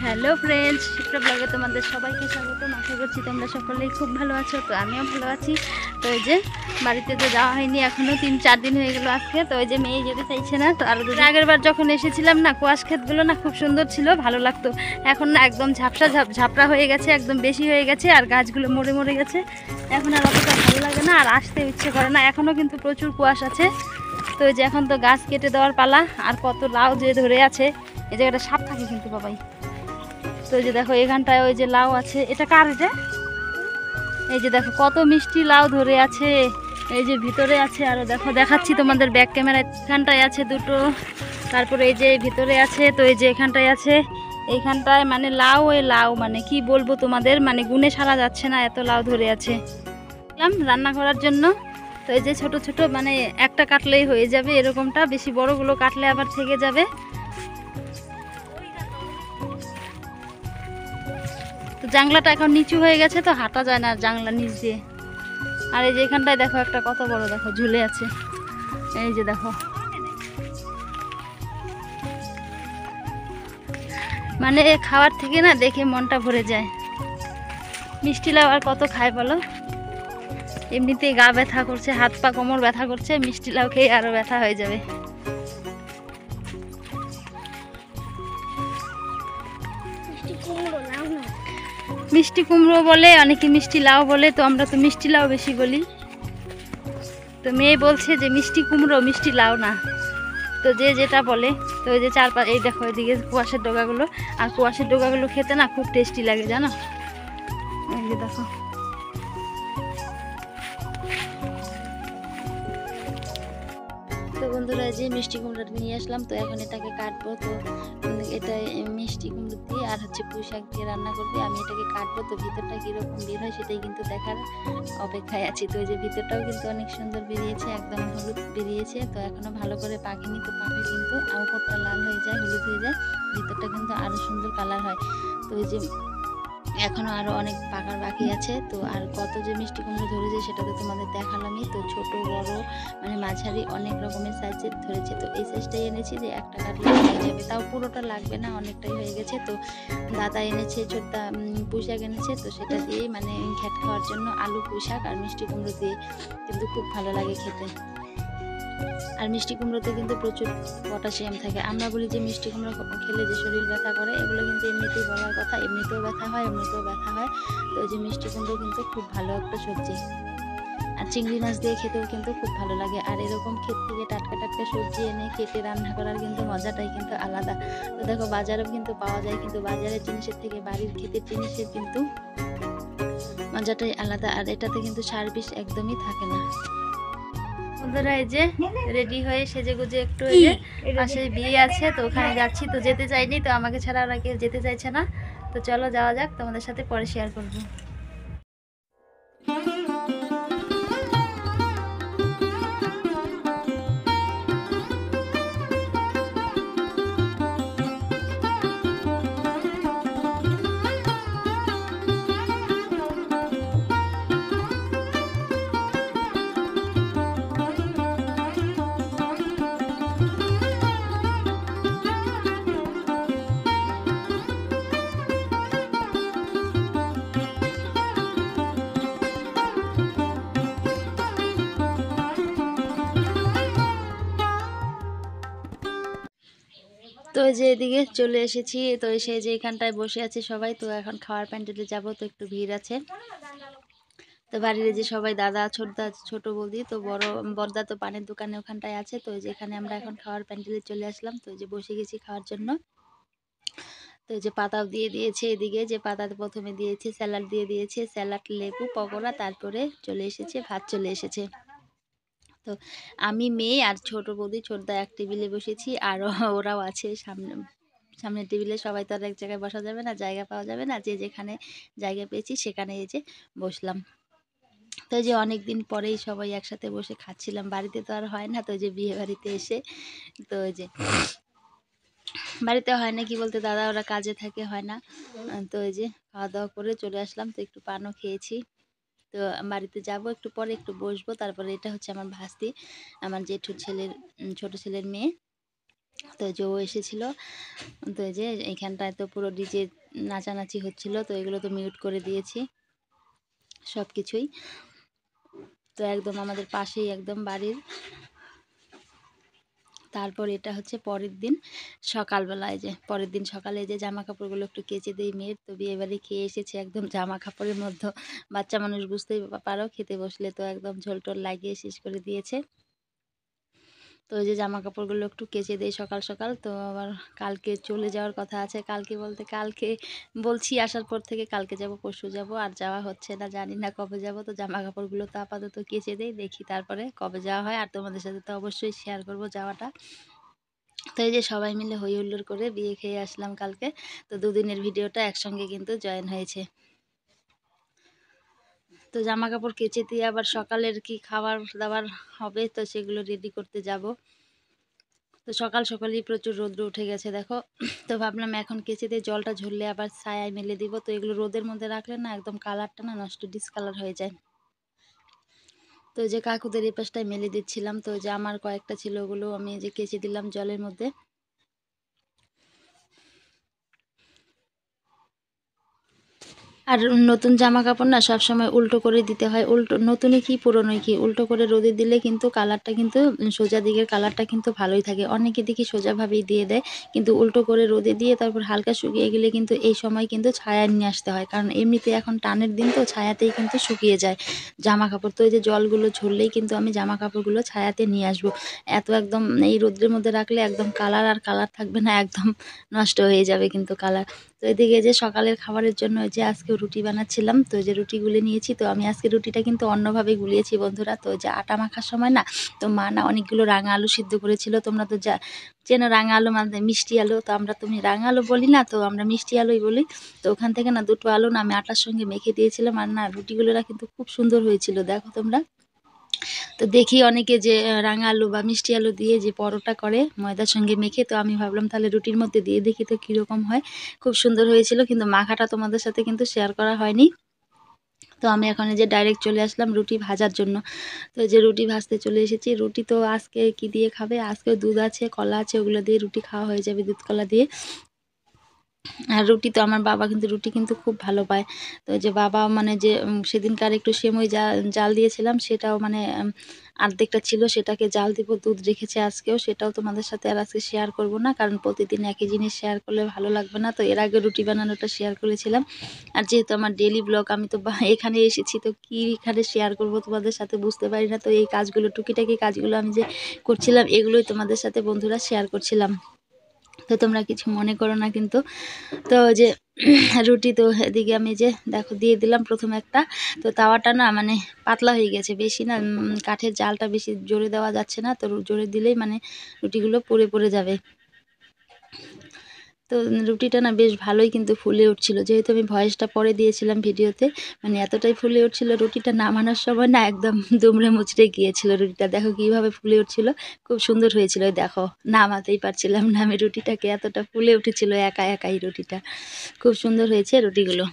Hello friends, Shipra ব্লগে তোমাদের সবাইকে স্বাগতম। আশা করছি তোমরা সকলেই খুব ভালো আছো। তো আমিও ভালো আছি। তো এই যে বাড়িতে তো যাওয়া হয়নি এখনও, 3-4 দিন হয়ে গেলো আজকে। তো এই যে মেয়ে যেতে চাইছে না। তো আর আগের বার যখন এসেছিলাম না, কোয়াশ ক্ষেতগুলো না খুব সুন্দর ছিল, ভালো লাগতো। এখন না একদম ঝাপড়া হয়ে গেছে, একদম বেশি হয়ে গেছে, আর গাছগুলো মরে মরে গেছে। এখন আর অতটা ভালো লাগে না, আর আসতে ইচ্ছে করে না। এখনও কিন্তু প্রচুর কুয়াশ আছে। তো এই যে এখন তো গাছ কেটে দেওয়ার পালা। আর কত লাউ যে ধরে আছে, এই জায়গাটা সাপ থাকে কিন্তু বাবাই। তো এই যে দেখো এখানটায় ওই যে লাউ আছে, এটা কার? এটা এই যে দেখো কত মিষ্টি লাউ ধরে আছে। এই যে ভিতরে আছে, আরো দেখো দেখাচ্ছি তোমাদের ব্যাক ক্যামেরা। এখানটায় আছে দুটো, তারপরে এই যে ভিতরে আছে। তো এই যে এখানটায় আছে, এইখানটায় মানে লাউ, ওই লাউ মানে কি বলবো তোমাদের, মানে গুনে সারা যাচ্ছে না, এত লাউ ধরে আছে। রান্না করার জন্য। তো এই যে ছোট ছোট মানে একটা কাটলেই হয়ে যাবে এরকমটা, বেশি বড়গুলো কাটলে আবার থেকে যাবে। তো জানলাটা এখন নিচু হয়ে গেছে, তো হাঁটা যায় না জানলা নিচ দিয়ে। আর এই যে এখানটায় দেখো একটা কত বড় দেখো ঝুলে আছে, এই যে দেখো। মানে খাওয়ার থেকে না দেখে মনটা ভরে যায়। মিষ্টি লাউ আর কত খায় বলো? এমনিতেই গা ব্যথা করছে, হাত পা কোমর ব্যথা করছে, মিষ্টি লাউ খেয়ে আরো ব্যথা হয়ে যাবে। মিষ্টি কুমড়ো বলে, অনেকে মিষ্টি লাউ বলে, তো আমরা তো মিষ্টি লাউ বেশি বলি। তো মেয়ে বলছে যে মিষ্টি কুমড়ো, মিষ্টি লাউ না। তো যে যেটা বলে। তো এই যে এই দেখো এদিকে কুয়াশের ডগাগুলো, আর কুয়াশের ডগাগুলো খেতে না খুব টেস্টি লাগে জানো। এই যে দেখো তো বন্ধুরা, যে মিষ্টি কুমড়োটা নিয়ে আসলাম, তো এখন এটাকে কাটবো। তো এটা মিষ্টি কুমড়ো দিয়ে আর হচ্ছে পুঁই শাক দিয়ে রান্না করবে। আমি এটাকে কাটবো, তো ভিতরটা কীরকম বের হয় সেটাই কিন্তু দেখার অপেক্ষায় আছি। তো এই যে ভিতরটাও কিন্তু অনেক সুন্দর বেরিয়েছে, একদম হলুদ বেরিয়েছে। তো এখনও ভালো করে পাকেনি, তো পাকে কিন্তু উপরটা লাল হয়ে যায়, হলুদ হয়ে যায়, ভিতরটা কিন্তু আরও সুন্দর কালার হয়। তো এই যে এখনও আরও অনেক পাকার বাকি আছে। তো আর কত যে মিষ্টি কুমড়ো ধরেছে সেটা তো তোমাদের দেখালামই। তো ছোট বড় মানে মাঝারি অনেক রকমের সাইজের ধরেছে। তো এই সাইজটাই এনেছি যে একটা কাটলে হয়ে যাবে, তাও পুরোটা লাগবে না, অনেকটাই হয়ে গেছে। তো দাদা এনেছে ছোট্টা পুঁই শাক এনেছে, তো সেটা দিয়েই মানে ঘ্যাট খাওয়ার জন্য আলু পুঁই শাক আর মিষ্টি কুমড়ো দিয়ে কিন্তু খুব ভালো লাগে খেতে। আর মিষ্টি কুমড়োতে কিন্তু প্রচুর পটাশিয়াম থাকে। আমরা বলি যে মিষ্টি কুমড়ো খেলে যে শরীর ব্যথা করে, এগুলো কিন্তু এমনিতেই বলার কথা, এমনিতেও ব্যথা হয়, এমনিতেও ব্যথা হয়। তো এই যে মিষ্টি কুমড়ো কিন্তু খুব ভালো একটা সবজি। আর চিংড়ি মাছ দিয়ে খেতেও কিন্তু খুব ভালো লাগে। আর এরকম ক্ষেত থেকে টাটকা টাটকা সবজি এনে কেটে রান্না করার কিন্তু মজাটাই কিন্তু আলাদা। তো দেখো বাজারেও কিন্তু পাওয়া যায়, কিন্তু বাজারের জিনিসের থেকে বাড়ির ক্ষেতের জিনিসের কিন্তু মজাটাই আলাদা। আর এটাতে কিন্তু সার বিষ একদমই থাকে না। বন্ধুরা, এই যে রেডি হয়ে সেজে গুজে একটু এই যে পাশে বিয়ে আছে, তো ওখানে যাচ্ছি। তো যেতে চাইনি, তো আমাকে ছাড়া ওরা কেউ যেতে চাইছে না। তো চলো যাওয়া যাক, তোমাদের সাথে পরে শেয়ার করবো। তো এই যে এদিকে চলে এসেছি। তো এসে যে এখানটায় বসে আছে সবাই। তো এখন খাওয়ার প্যান্ডেলে যাব, তো একটু ভিড় আছে। তো বাড়ির যে সবাই দাদা, ছোট বৌদি, তো বড়দা তো পানের দোকানে ওখানটায় আছে। তো যে এখানে আমরা এখন খাওয়ার প্যান্ডেলে চলে আসলাম। তো এই যে বসে গেছি খাওয়ার জন্য। তো এই যে পাতাও দিয়ে দিয়েছে, এদিকে যে পাতা প্রথমে দিয়েছে, স্যালাড দিয়ে দিয়েছে, স্যালাড, লেবু, পকোড়া, তারপরে চলে এসেছে ভাত চলে এসেছে। তো আমি, মেয়ে আর ছোট বৌদি, ছোটদা এক টেবিলে বসেছি, আর ওরাও আছে সামনের টেবিলে। সবাই তো আর এক জায়গায় বসা যাবে না, জায়গা পাওয়া যাবে না, যে যেখানে জায়গা পেয়েছি সেখানে এই যে বসলাম। তো যে অনেক দিন পরেই সবাই একসাথে বসে খাচ্ছিলাম, বাড়িতে তো আর হয় না। তো যে বিয়ে বাড়িতে এসে, তো ওই যে বাড়িতে হয় না, কি বলতে দাদা ওরা কাজে থাকে, হয় না। তো এই যে খাওয়া দাওয়া করে চলে আসলাম। তো একটু পানও খেয়েছি। তো বাড়িতে যাব একটু পরে, একটু বসবো। তারপরে এটা হচ্ছে আমার ভাস্তি, আমার জেঠুর ছেলের ছোট ছেলের মেয়ে। তো যে ও এসেছিল, তো এই যে এইখানটায় তো পুরো ডিজে নাচানাচি হচ্ছিল, তো এগুলো তো মিউট করে দিয়েছি সব কিছুই। তো একদম আমাদের পাশেই একদম বাড়ির। তারপর এটা হচ্ছে পরের দিন সকালবেলায়, যে পরের দিন সকালে যে জামা কাপড়গুলো একটু কেচে দিই মেয়ের। তো বিয়েবাড়ি খেয়ে এসেছে একদম জামা কাপড়ের মধ্যে, বাচ্চা মানুষ বুঝতেই পারো, খেতে বসলে তো একদম ঝোল টোল লাগিয়ে শেষ করে দিয়েছে। তো ওই যে জামা কাপড়গুলো একটু কেচে দেই সকাল সকাল। তো আবার কালকে চলে যাওয়ার কথা আছে, কালকে বলতে কালকে বলছি আসার পর থেকে কালকে যাব পরশু যাব, আর যাওয়া হচ্ছে না, জানি না কবে যাব। তো জামা কাপড়গুলো তো আপাতত কেচে দেই, দেখি তারপরে কবে যাওয়া হয়। আর তোমাদের সাথে তো অবশ্যই শেয়ার করব যাওয়াটা। তো এই যে সবাই মিলে হই হুল্লোড় করে বিয়ে খেয়ে আসলাম কালকে। তো দুদিনের ভিডিওটা একসঙ্গে কিন্তু জয়েন হয়েছে। তো জামা কাপড় কেচে দিয়ে আবার সকালের কি খাবার দাবার হবে, তো সেগুলো রেডি করতে যাব। তো সকাল সকালই প্রচুর রোদ্র উঠে গেছে দেখো। তো ভাবলাম এখন কেচে দিয়ে জলটা ঝরলে আবার ছায়ায় মেলে দিব। তো এগুলো রোদের মধ্যে রাখলে না একদম কালারটা না নষ্ট, ডিসকালার হয়ে যায়। তো যে কাকুদের এই পাশটায় মেলে দিচ্ছিলাম। তো যে আমার কয়েকটা ছিল ওগুলো আমি যে কেচে দিলাম জলের মধ্যে। আর নতুন জামা কাপড় না সবসময় উল্টো করে দিতে হয়, উল্টো নতুনই কি পুরনোই কি উল্টো করে রোদে দিলে কিন্তু কালারটা কিন্তু সোজা দিকের কালারটা কিন্তু ভালোই থাকে। অনেকে দেখি সোজাভাবেই দিয়ে দেয়, কিন্তু উল্টো করে রোদে দিয়ে তারপর হালকা শুকিয়ে গেলে কিন্তু এই সময় কিন্তু ছায়া নিয়ে আসতে হয়, কারণ এমনিতে এখন টানের দিন তো ছায়াতেই কিন্তু শুকিয়ে যায় জামা কাপড়। তো এই যে জলগুলো ঝরলেই কিন্তু আমি জামা কাপড়গুলো ছায়াতে নিয়ে আসবো। এত একদম এই রোদ্রের মধ্যে রাখলে একদম কালার আর কালার থাকবে না, একদম নষ্ট হয়ে যাবে কিন্তু কালার। তো এদিকে যে সকালের খাবারের জন্য যে আজকে রুটি বানাচ্ছিলাম, তো যে রুটি গুলে নিয়েছি। তো আমি আজকে রুটিটা কিন্তু অন্যভাবে গুলিয়েছি বন্ধুরা। তো যে আটা মাখার সময় না, তো মা না অনেকগুলো রাঙা আলু সিদ্ধ করেছিল। তোমরা তো যা চেনো রাঙা আলু মানে মিষ্টি আলু, তো আমরা তুমি রাঙা আলু বলি না, তো আমরা মিষ্টি আলুই বলি। তো ওখান থেকে না দুটো আলু না আমি আটার সঙ্গে মেখে দিয়েছিলাম, আর না রুটিগুলো না কিন্তু খুব সুন্দর হয়েছিল দেখো তোমরা। তো দেখি অনেকে যে রাঙা আলু বা মিষ্টি আলু দিয়ে যে পরোটা করে ময়দার সঙ্গে মেখে, তো আমি ভাবলাম তাহলে রুটির মধ্যে দিয়ে দেখি তো কীরকম হয়। খুব সুন্দর হয়েছিল, কিন্তু মাখাটা তোমাদের সাথে কিন্তু শেয়ার করা হয়নি। তো আমি এখন এই যে ডাইরেক্ট চলে আসলাম রুটি ভাজার জন্য। তো এই যে রুটি ভাজতে চলে এসেছি। রুটি তো আজকে কি দিয়ে খাবে, আজকে দুধ আছে কলা আছে, ওগুলো দিয়ে রুটি খাওয়া হয়ে যাবে, দুধ কলা দিয়ে। আর রুটি তো আমার বাবা কিন্তু রুটি কিন্তু খুব ভালো পায়। তো যে বাবা মানে যে সেদিনকার একটু সেমই জাল দিয়েছিলাম, সেটাও মানে অর্ধেকটা ছিল, সেটাকে জাল দিব, দুধ রেখেছে আজকেও, সেটাও তোমাদের সাথে আর আজকে শেয়ার করব না, কারণ প্রতিদিন একই জিনিস শেয়ার করলে ভালো লাগবে না। তো এর আগে রুটি বানানোটা শেয়ার করেছিলাম। আর যেহেতু আমার ডেলি ব্লগ, আমি তো এখানে এসেছি, তো কি এখানে শেয়ার করব তোমাদের সাথে বুঝতে পারি না। তো এই কাজগুলো টুকিটাকি কাজগুলো আমি যে করছিলাম, এগুলোই তোমাদের সাথে বন্ধুরা শেয়ার করছিলাম। তো তোমরা কিছু মনে করো না কিন্তু। তো যে রুটি তো এদিকে আমি যে দেখো দিয়ে দিলাম প্রথমে একটা। তো তাওয়াটা না মানে পাতলা হয়ে গেছে, বেশি না কাঠের জালটা বেশি জোরে দেওয়া যাচ্ছে না, তো জোরে দিলেই মানে রুটিগুলো পুড়ে পড়ে যাবে। তো রুটিটা না বেশ ভালোই কিন্তু ফুলে উঠছিল, যেহেতু আমি ভয়েসটা পরে দিয়েছিলাম ভিডিওতে, মানে এতটাই ফুলে উঠছিল রুটিটা নামানোর সময় না একদম দুমড়ে মুচড়ে গিয়েছিল রুটিটা। দেখো কীভাবে ফুলে উঠছিল, খুব সুন্দর হয়েছিল। দেখো নামাতেই পারছিলাম না আমি রুটিটাকে, এতটা ফুলে উঠেছিল একা একাই রুটিটা। খুব সুন্দর হয়েছে রুটিগুলো।